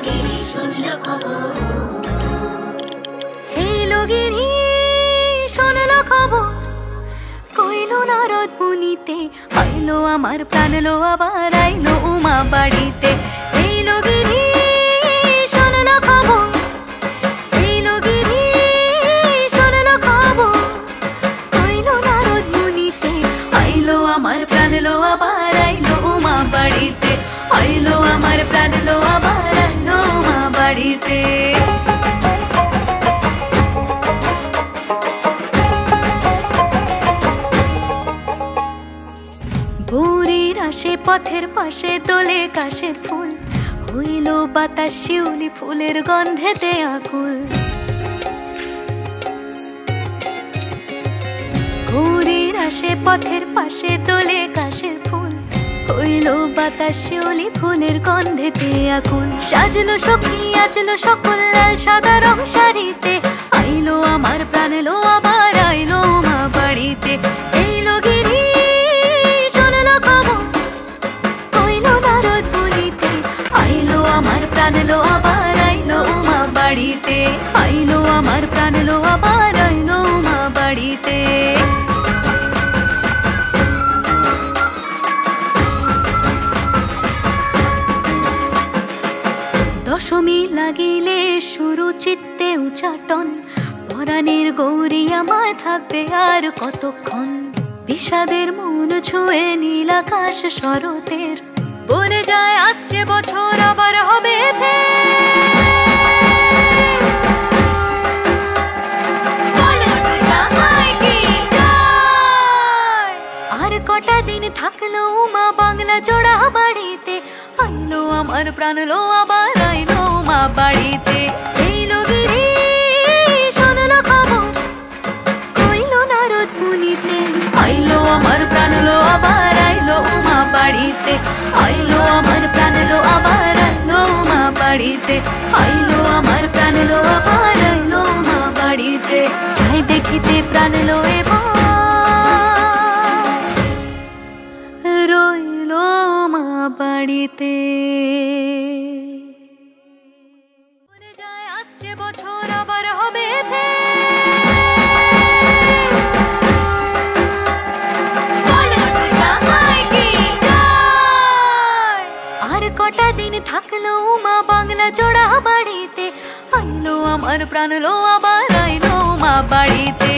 গিরি শুনল খবর, এলো গিরি শুনল খবর, কইল নারদ মুনিতে, আইলো আমার প্রাণ লো আবার আইলো উমা বাড়িতে। এলো গিরি শুনল খবর, এলো গিরি শুনল খবর, কইল নারদ মুনিতে, আইলো আমার প্রাণ লো আবার আইলো উমা বাড়িতে, আইলো আমার প্রাণ লো আবার আইলো উমা বাড়িতে। ভোরের আসে পথের পাশে তোলে কাশের ফুল, হইল বাতাস শিউলি ফুলের গন্ধেতে আকুল। ভোরের আসে পথের পাশে তোলে কাশের ফুল, হইল বাতাস শিউলি ফুলের গন্ধেতে আকুল। সাজলো সখী আজলো সকল লাল সাদা রং শাড়িতে, আইলো আমার প্রাণ লো আবার আইলো মা বাড়িতে। এইলো গিরি শুনল খবর, কইল নারদ মুনিতে, আইলো আমার প্রাণ লো আবার আইলো উমা বাড়িতে, আইলো আমার প্রাণ লো আবার আইলো উমা বাড়িতে। দশমী লাগিলে শুরু চিত্তে উচাটন, পরাণের গৌরী আমার থাকবে আর কতক্ষণ। বিষাদের মন ছুঁয়ে নীল আকাশ শরতের, বলে যায় আসছে বছর আবার হবে আর কটা দিন থাকলো উমা বাংলা জোড়া বাড়িতে, আইলো আমার প্রাণ লো আবার আইলো মা বাড়িতে। এইলো গিরি শুনল খবর, কইল নারদ মুনিতে, আইলো আমার প্রাণ লো আবার আইলো উমা বাড়িতে, আইলো আমার প্রাণ লো আবার আইলো উমা বাড়িতে, আইলো আমার প্রাণ লো আবার আইলো উমা বাড়িতে। যাই দেখিতে প্রাণ লো এবার রইলো মা বাড়িতে, বলে যায় আসছে বছর আবার হবে আর কটা দিন থাকলো উমা বাংলা জোড়া বাড়িতে, আইলো আমার প্রাণ লো আবার আইলো মা বাড়িতে।